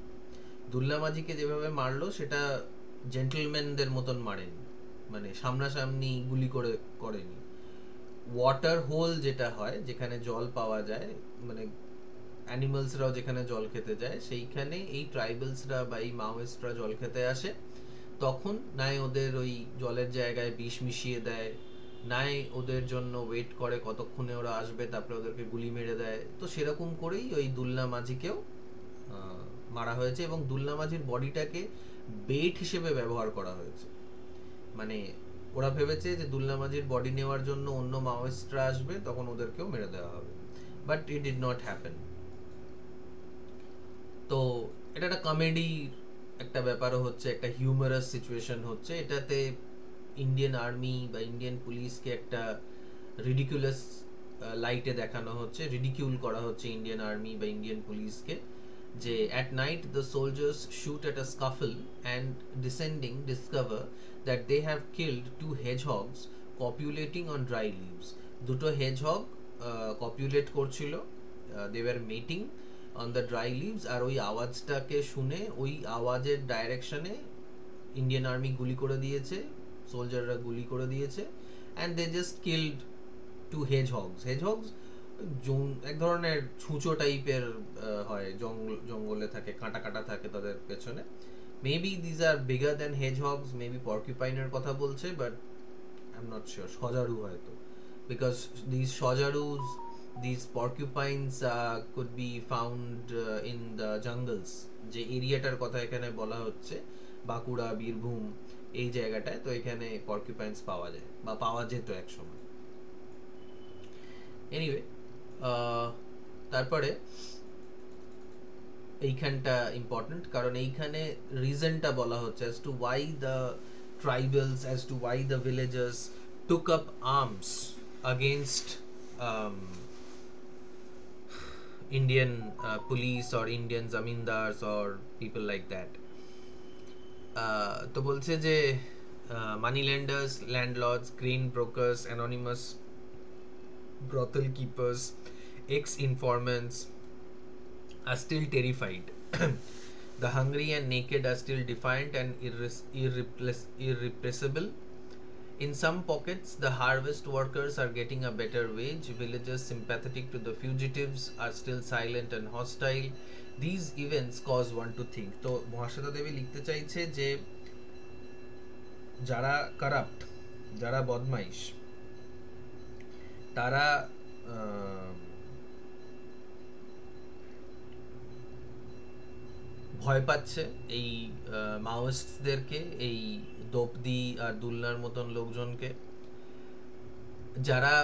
Speaker 1: দুলনা মাঝিকে যেভাবে মারলো সেটা জেন্টলম্যানদের মতন মারেনি, মানে সামনাসামনি গুলি করে করেনি। ওয়াটার হোল যেটা হয়, যেখানে জল পাওয়া যায়, মানে অ্যানিমালসরাও যেখানে জল খেতে যায়, সেইখানে এই ট্রাইবালসরা বা এই মাওয়িস্টরা জল খেতে আসে, তখন নাই ওদের ওই জলের জায়গায় বিষ মিশিয়ে দেয়, নাই ওদের জন্য ওয়েট করে কতক্ষণে ওরা আসবে, তারপরে ওদেরকে গুলি মেরে দেয়। তো সেরকম করেই ওই দুলনা মাঝিকেও মারা হয়েছে, এবং দুলনা মাঝির বডিটাকে বেট হিসেবে ব্যবহার করা হয়েছে। মানে ওরা ভেবেছে যে দুলনা মাঝির বডি নেওয়ার জন্য অন্য মাওয়িস্টরা আসবে, তখন ওদেরকেও মেরে দেওয়া হবে, but it did not happen. তো এটা একটা কমেডি একটা ব্যাপারও হচ্ছে, একটা হিউমারাস সিচুয়েশন হচ্ছে, এটাতে ইন্ডিয়ান আর্মি বা ইন্ডিয়ান পুলিশকে একটা রিডিকুলাস লাইটে দেখানো হচ্ছে, রিডিকিউল করা হচ্ছে ইন্ডিয়ান আর্মি বা ইন্ডিয়ান পুলিশকে, যে at night the soldiers shoot at a scuffle and descending discover that they have killed 2 hedgehogs copulating on dry leaves. দুটো হেজহগ কপুলেট করছিল, they were mating on the dry leaves, আর ওই আওয়াজটাকে শুনে ওই আওয়াজের ডাইরেকশনে ইন্ডিয়ান আর্মি গুলি করে দিয়েছে, সোলজাররা গুলি করে দিয়েছে, and they just killed two hedgehogs. এক ধরনের ছুঁচো টাইপের হয়, জঙ্গলে থাকে, কাঁটা কাঁটা থাকে তাদের পেছনে। Maybe these are bigger than hedgehogs, maybe পর্কিউপাইনের কথা বলছে, but I am not sure. সজারু হয়তো, বিকজ দিস সজারুস, these porcupines could be found in the jungles, যে এরিয়াটার কথা এখানে বলা হচ্ছে, বাঁকুড়া, বীরভূম, এই জায়গাটায়, তো এখানে পর্কিউপাইন্স পাওয়া যায় বা পাওয়া যেত এক সময়। এনিওয়ে, তারপরে এইখানটা ইম্পর্টেন্ট, কারণ এইখানে রিজনটা বলা হচ্ছে as to why the tribals, as to why the villagers took up arms against um, Indian police or Indian zamindars or people like that. তো বলছে যে money lenders, landlords, grain brokers, anonymous brothel keepers, ex-informants are still terrified. The hungry and naked are still defiant and irrepressible. In some pockets, the harvest workers are getting a better wage. Villagers sympathetic to the fugitives are still silent and hostile. These events cause one to think. তো মহাশ্বেতা দেবী লিখতে চাইছে যে যারা corrupt, যারা বদমাইশ, তারা ভয় পাচ্ছে এই মাওয়িস্টদেরকে, এই দোপদি আর দুলনার মতন লোকজনকে। যারা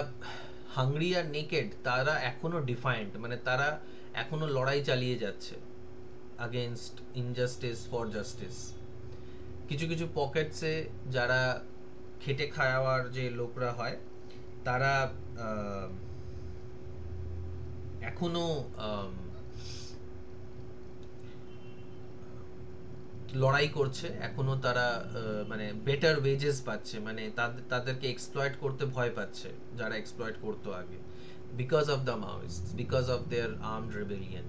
Speaker 1: হাংরি আর নেকেড, তারা এখনো ডিফায়েন্ট, মানে তারা এখনো লড়াই চালিয়ে যাচ্ছে আগেনস্ট ইনজাস্টিস ফর জাস্টিস। কিছু কিছু পকেটসে যারা খেটে খাওয়ার যে লোকরা হয়, তারা এখনো লড়াই করছে, এখনো তারা মানে বেটার ওয়েজেস পাচ্ছে, মানে তাদেরকে এক্সপ্লয়েট করতে ভয় পাচ্ছে যারা এক্সপ্লয়েট করতো আগে, because of the Maoists, because of their armed rebellion.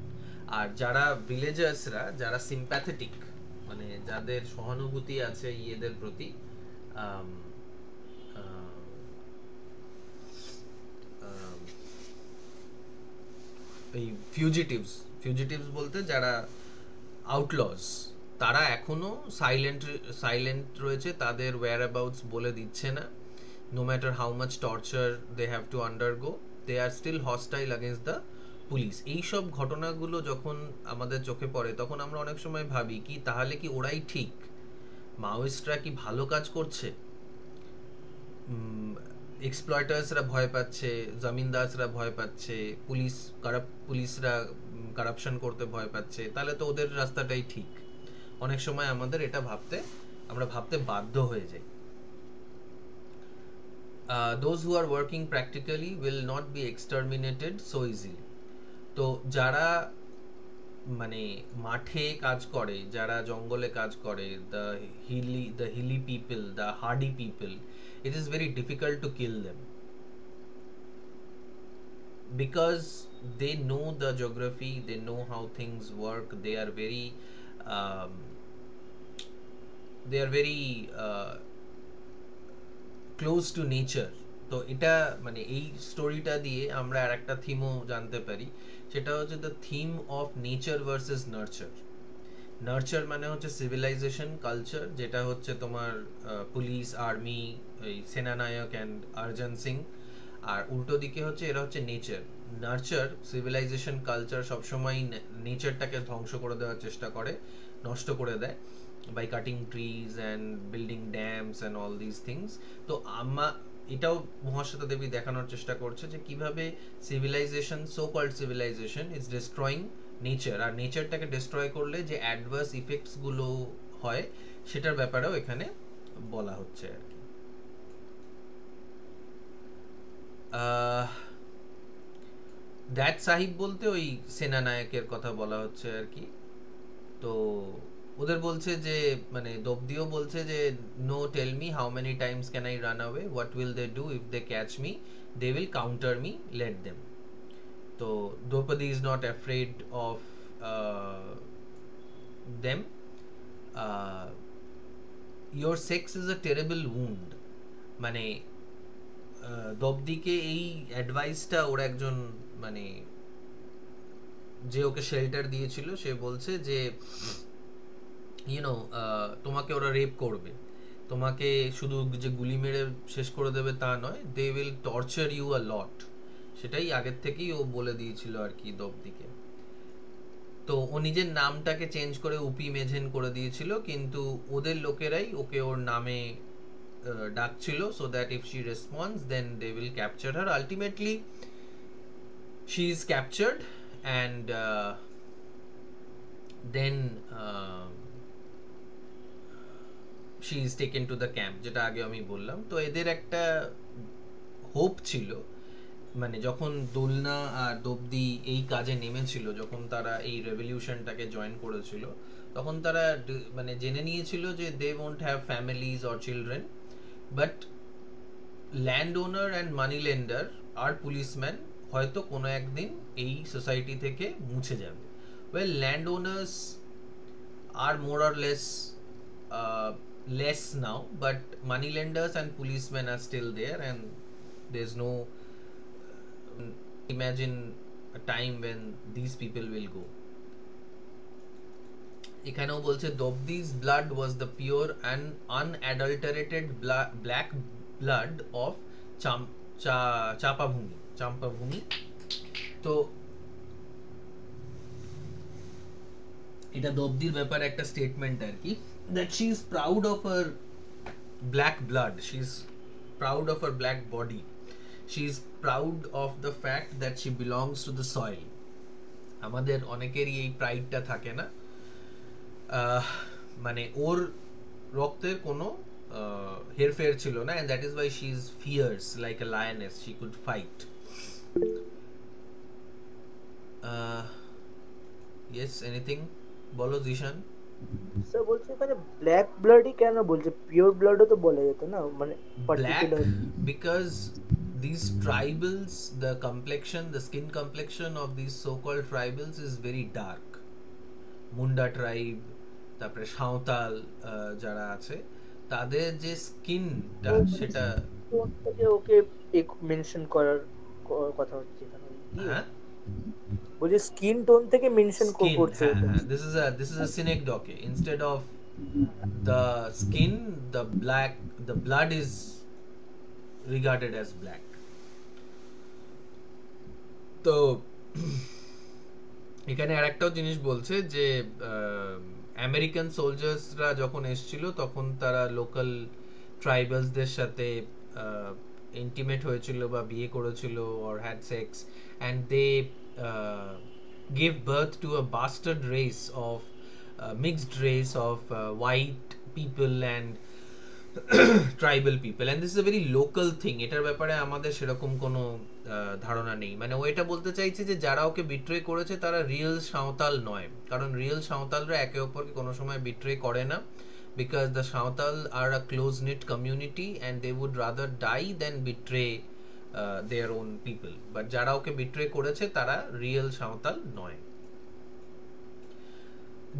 Speaker 1: আর যারা ভিলেজার্সরা, যারা সিম্প্যাথেটিক, মানে যাদের সহানুভূতি আছে ইয়েদের প্রতি, আম, আম, আম, এই ফিউজিটিভস বলতে যারা আউটলস, তারা এখনো সাইলেন্ট রয়েছে, তাদের ওয়্যার অ্যাবাউটস বলে দিচ্ছে না। No matter how much torture they have to undergo, they are still hostile against the police. এইসব ঘটনাগুলো যখন আমাদের চোখে পড়ে, তখন আমরা অনেক সময় ভাবি কি তাহলে কি ওরাই ঠিক? মাওয়িস্টরা কি ভালো কাজ করছে? এক্সপ্লয়টার্সরা ভয় পাচ্ছে, জমিনদাসরা ভয় পাচ্ছে, পুলিশরা কারাপশন করতে ভয় পাচ্ছে, তাহলে তো ওদের রাস্তাটাই ঠিক। অনেক সময় আমাদের এটা আমরা ভাবতে বাধ্য হয়ে যাই। Those who are working practically will not be exterminated so easily. তো যারা মানে মাঠে কাজ করে, যারা জঙ্গলে কাজ করে, the hilly people, the hardy people, it is very difficult to kill them because they know the geography, they know how things work, um, they are very close two nature. তো এটা মানে এই স্টোরিটা দিয়ে আমরা আর একটা থিমও জানতে পারি, সেটা হচ্ছে the theme of nature versus nurture. Nurture মানে হচ্ছে সিভিলাইজেশন, কালচার, যেটা হচ্ছে তোমার পুলিশ, আর্মি, এই সেনানায়ক অ্যান্ড অর্জন সিং। আর উল্টো দিকে হচ্ছে এরা হচ্ছে নেচার। নার্চার, সিভিলাইজেশন, কালচার সবসময় নেচারটাকে ধ্বংস করে দেওয়ার চেষ্টা করে, নষ্ট করে দেয়, by cutting trees and building dams and all these things. তো এটাও মহাশ্বেতা দেবী দেখানোর চেষ্টা করছে যে কিভাবে civilization, so called civilization, is destroying nature, আর নেচারটাকে ডিস্ট্রয় করলে যে অ্যাডভার্স ইফেক্টস গুলো হয় সেটার ব্যাপারেও এখানে বলা হচ্ছে আর কি। দ্যাট সাহিব বলতে ওই সেনানায়কের কথা বলা হচ্ছে আর কি। তো ওদের বলছে যে মানে দবদিও বলছে যে no tell me how many times can I run away, what will they do if they catch me, they will counter me, let them. তো Draupadi is not afraid of them. uh, your sex is a terrible wound, মানে দবদিকে এই অ্যাডভাইসটা ওর একজন মানে যে ওকে shelter দিয়েছিল সে বলছে যে YONO তোমাকে ওরা রেপ করবে, তোমাকে শুধু যে গুলি মেরে শেষ করে দেবে তা নয়, they will torture you a lot. সেটাই আগের থেকেই ও বলে দিয়েছিল আর কি দবদিকে। তো ও নিজের নামটাকে চেঞ্জ করে উপি মেঝেন করে দিয়েছিল, কিন্তু ওদের লোকেরাই ওকে ওর নামে ডাকছিল, so that if she response then they will capture her. Ultimately she is captured and then she is taken to the camp, যেটা আগে আমি বললাম। তো এদের একটা হোপ ছিল, মানে যখন দোলনা আর দবদি এই কাজে নেমেছিল, যখন তারা এই রেভলিউশনটাকে জয়েন করেছিল, তখন তারা মানে জেনে নিয়েছিল যে they won't have families or children, but land owner and money lender আর পুলিশম্যান হয়তো কোনো একদিন এই সোসাইটি থেকে মুছে যাবে। Well, land owners are more or less less now, but money lenders and policemen are still there, and there's no imagine a time when these people will go. এখানেও বলছে Dobdi's blood was the pure and unadulterated black blood of চাম্পাভূমি। তো এটা দবদির ব্যাপারে একটা statement আর কি, that she is proud of her black blood, she is proud of her black body, she is proud of the fact that she belongs to the soil. আমাদের অনেকেরই এই প্রাইডটা থাকে না, মানে ওর রক্তের কোনো হেরফের ছিল না, and that is why she is fierce like a lioness, she could fight. yes, anything বলো জিশান।
Speaker 2: স্যার বলছে এখানে ব্ল্যাক ব্লাডই কেন বলছে, পিওর ব্লাডও তো বলা যেত না, মানে
Speaker 1: Black
Speaker 2: particular.
Speaker 1: because these tribals, the complexion, the skin complexion of these so-called tribals is very dark. Munda tribe, তারপরে সাঁওতাল যারা আছে, তাদের যে স্কিনটা সেটা
Speaker 2: ওকে মেনশন করার কথা হচ্ছে এখানে,
Speaker 1: হ্যাঁ
Speaker 2: বলছে স্কিন টোন থেকে মেনশন
Speaker 1: স্কিন,
Speaker 2: করছে।
Speaker 1: হ্যাঁ হ্যাঁ, this is a synecdoche, instead of the skin, the blood is regarded as black. তো এখানে আরেকটাও জিনিস বলছে যে আমেরিকান সোলজার্সরা যখন এসেছিল তখন তারা লোকাল ট্রাইবালসদের সাথে ইন্টিমেট হয়েছিল বা বিয়ে করেছিল or had sex, and they gave birth to a bastard race of mixed race of white people and tribal people, and this is a very local thing. এটার ব্যাপারে আমাদের সেরকম কোনো ধারণা নেই। মানে ও এটা বলতে চাইছে যে যারা ওকে বিট্রে করেছে তারা রিয়েল সাঁওতাল নয়, কারণ রিয়েল সাঁওতালরা একে অপরকে কোনো সময় বিট্রে করে না, because the Santhal are a close knit community and they would rather die than betray their own people. But যারা ওকে বিট্রে করেছে তারা রিয়েল সাঁওতাল নয়।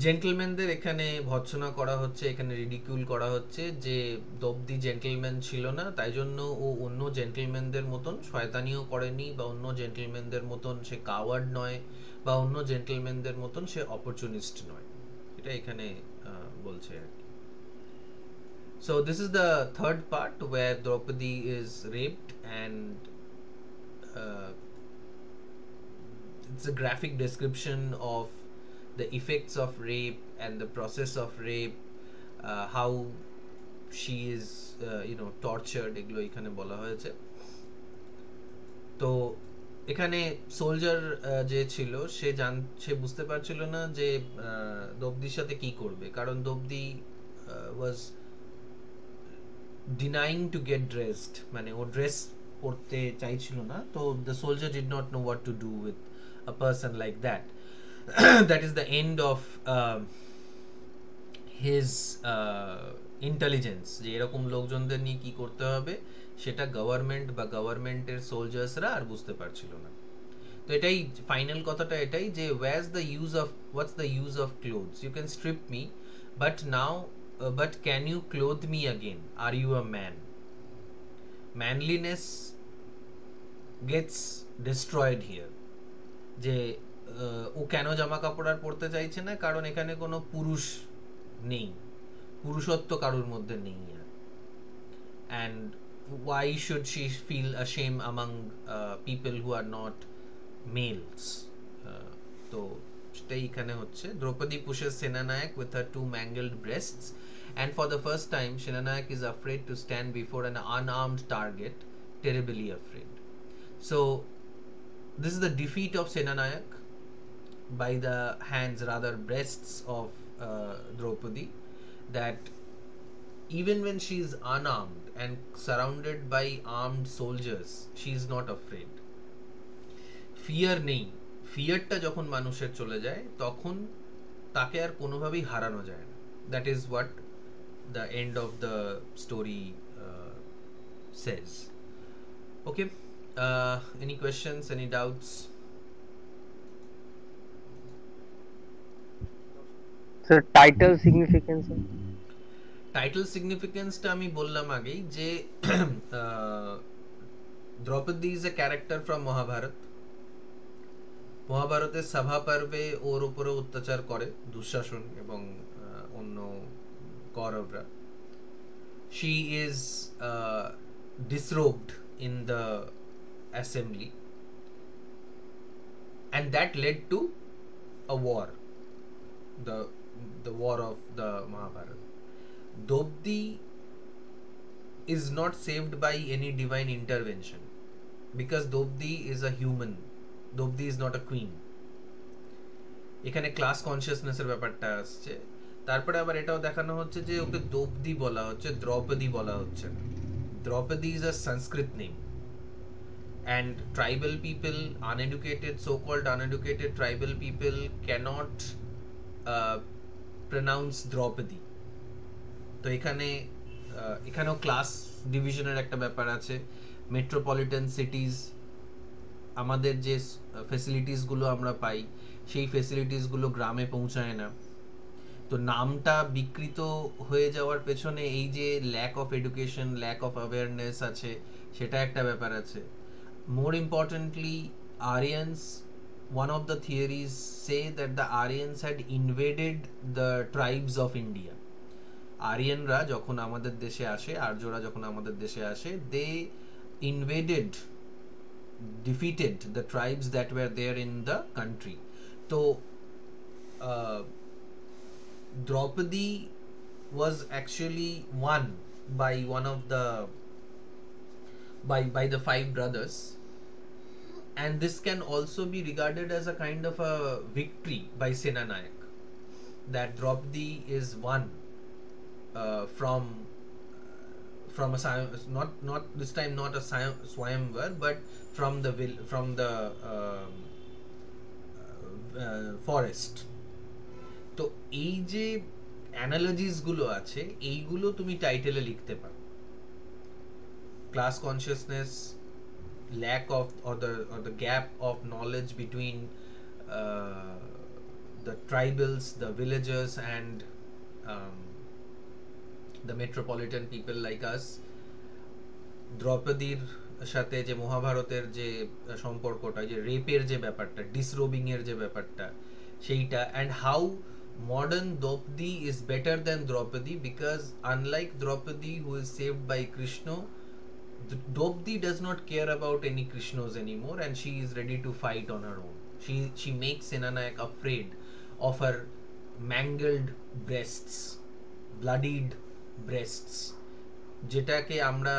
Speaker 1: জেন্টলম্যানদের এখানে ভৎসনা করা হচ্ছে, এখানে রিডিকিউল করা হচ্ছে যে দবদি জেন্টলম্যান ছিল না, তাই জন্য ও অন্য জেন্টলম্যানদের মতন শয়তানিও করেনি, বা অন্য জেন্টলম্যানদের মতন সে কাওয়ার্ড নয়, বা অন্য জেন্টলম্যানদের মতন সে অপরচুনিস্ট নয়। এটা এখানে বলছে আর কি। So this is the third part where Draupadi is raped, and it's a graphic description of the effects of rape and the process of rape, how she is tortured, এগুলো এখানে বলা হয়েছে। তো এখানে সোলজার যে ছিল সে বুঝতে পারছিল না যে দবদির সাথে কি করবে, কারণ দবদি was denying to get dressed, মানে ও ড্রেস পরতে চাইছিল না। তো the soldier did not know what to do with a person like that. That is the end of his intelligence, যে এরকম লোকজনদের নিয়ে কি করতে হবে সেটা গভর্নমেন্ট বা গভর্নমেন্টের সোলজার্সরা আর বুঝতে পারছিল না। তো এটাই ফাইনাল কথাটা, এটাই যে what's the use of clothes, you can strip me but now, but can you clothe me again, are you a man? Manliness gets destroyed here. যে ও কেন জামা কাপড় আর পরতে চাইছে না, কারণ এখানে কোনো পুরুষ নেই, পুরুষত্ব কারোর মধ্যে নেই। And why should she feel ashamed among people who are not males? তো সেটাই এখানে হচ্ছে। Draupadi pushes Senanayak with her two mangled breasts, and for the first time Senanayak is afraid to stand before an unarmed target, terribly afraid. So this is the defeat of Senanayak by the hands, rather breasts, of Draupadi, that even when she is unarmed and surrounded by armed soldiers, she is not afraid. Fear নেই। ফিয়ারটা যখন মানুষের চলে যায় তখন তাকে আর কোনোভাবেই হারানো যায় না। That is what the end of the story says. Okay, any questions, any doubts?
Speaker 3: Sir title significance?
Speaker 1: Title সিগনিফিকেন্সটা আমি বললাম আগেই যে Draupadi is a character from Mahabharata. মহাভারতের সভা পর্বে ওর উপরে অত্যাচার করে দুঃশাসন এবং অন্য কৌরবরা। she is disrobed in the assembly, and that led to a war, the war of the Mahabharata. Draupadi is not saved by any divine intervention, because Draupadi is a human. Draupadi is not a queen. এখানে class কনসিয়াসনেসের ব্যাপারটা আসছে। তারপরে আবার এটাও দেখানো হচ্ছে যে ওকে দ্রৌপদী বলা হচ্ছে, দ্রৌপদী বলা হচ্ছে না। Draupadi is a Sanskrit name, and tribal people, uneducated, so-called uneducated tribal people cannot pronounce Draupadi. তো এখানেও ক্লাস ডিভিশনের একটা ব্যাপার আছে। মেট্রোপলিটন সিটিজ, আমাদের যে ফেসিলিটিসগুলো আমরা পাই সেই ফেসিলিটিসগুলো গ্রামে পৌঁছায় না। তো নামটা বিকৃত হয়ে যাওয়ার পেছনে এই যে lack of education, lack of awareness আছে, সেটা একটা ব্যাপার আছে। More importantly, Aryans, one of the theories say that the Aryans had invaded the tribes of India. আরিয়ানরা যখন আমাদের দেশে আসে, আর্যরা যখন আমাদের দেশে আসে, they invaded, defeated the tribes that were there in the country. So Draupadi was actually won by one of the by the five brothers, and this can also be regarded as a kind of a victory by Senanayak, that Draupadi is won from a not this time not a Swayamvar, but from the forest. তো এই যে অ্যানালজিস গুলো আছে, এইগুলো তুমি টাইটেলে লিখতে পারো। Class consciousness, lack of or the gap of knowledge between the tribals, the villagers, and the metropolitan people like us. দ্রৌপদীর সাথে যে মহাভারতের যে সম্পর্কটা, যে রেপের যে ব্যাপারটা, ডিসরোবিং এর যে ব্যাপারটা, সেইটা, and how modern Draupadi is better than Draupadi, because unlike Draupadi who is saved by Krishna, Draupadi does not care about any Krishnas anymore, and she is ready to fight on her own. She makes Senanayak afraid of her mangled breasts, bloodied breasts, যেটাকে আমরা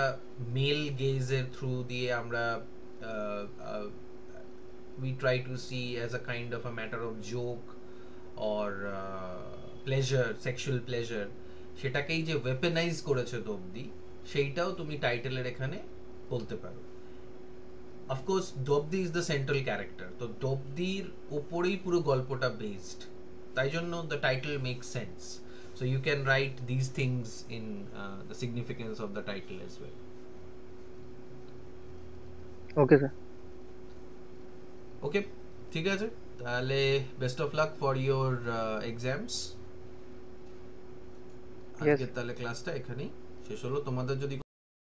Speaker 1: mail গেজের through দিয়ে আমরা we try to see as a kind of a matter of joke or pleasure, sexual pleasure, সেটাকেই যে ওয়েপেনাইজ করেছে দ্রৌপদী, সেইটাও তুমি টাইটেলের এখানে বলতে পারো। Of course Draupadi is the central character, তো দ্রৌপদীর ওপরেই পুরো গল্পটা বেসড, তাই জন্য the title make sense. So you can write these things in the significance of the title as well.
Speaker 3: Okay, sir.
Speaker 1: ওকে, ঠিক আছে, তাহলে best of luck for your exams.
Speaker 3: Yes.
Speaker 1: আজকে তাহলে ক্লাসটা এখানেই শেষ হলো। তোমাদের যদি